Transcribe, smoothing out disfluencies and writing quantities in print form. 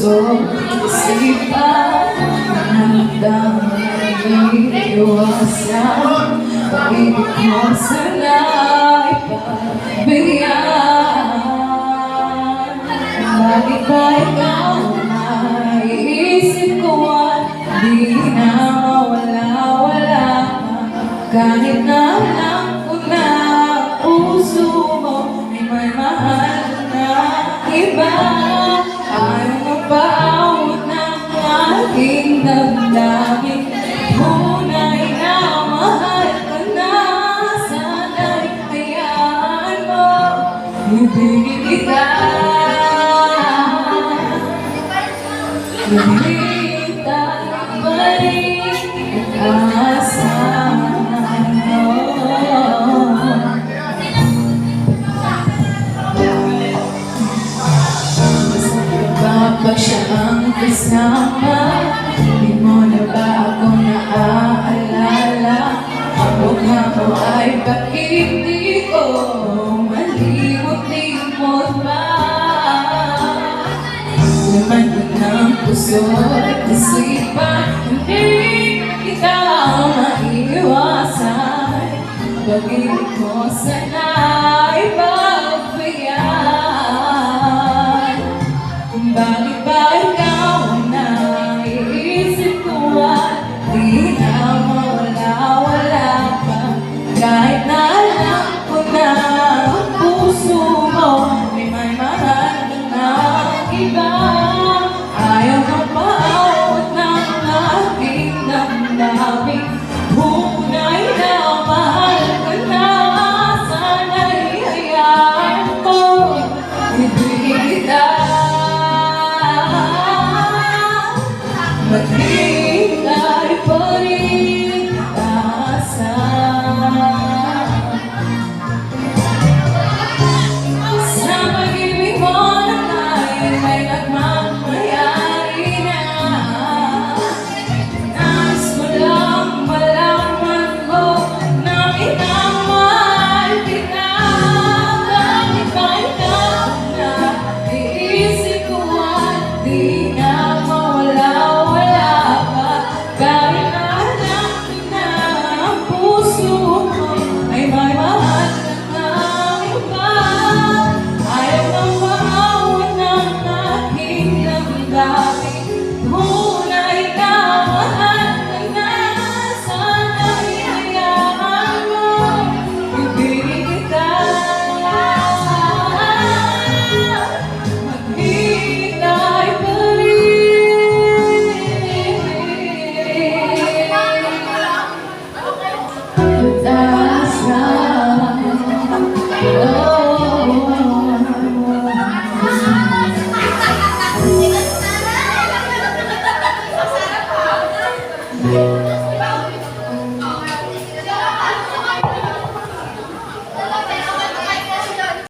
puso isipan damdamin iwasan pag-ibig mo sana ipagbigyan. Bakit ba ikaw naiisip ko at di na mawala-wala kahit na alam ko na puso mo ay may mahal na iba. Ayaw magpaawat ng aking damdamin, tunay na mahal ka na. Sana'y hayaan mo, ibigin kita. Hintay pa rin ang asa mo. Kapag siya ang kasama, di mo na ba ako naaalala? Mukha mo ay bakit di ko malimot-limot pa? Laman ko ng puso at isipan, hindi kita maiiwasan. Pag-ibig mo sana ipagbigyan. Bakit ba ikaw naiisip ko at di na mawala-wala pa kahit na alam ko na ang puso mo ay may mahal na iba. Ayaw kang paawat ng aking damdamin, tunay na mahal ka na. Sana'y hayaan mo, ibigin kita. Maghintay pa rin asa. Sa pag-ibig mo na tayo may nagmamayari na. Nais ko lang malaman mo na minamahal kita. Bakit ba ikaw na iisip ko at di na mawala-wala pa kahit na alam ko na ang puso mo ay may mahal na iba. Ayaw nang maawat ng aking damdamin, tunay na mahal ka na. Sana'y hayaan mo, ibigin kita. Maghintay pa rin taas lang.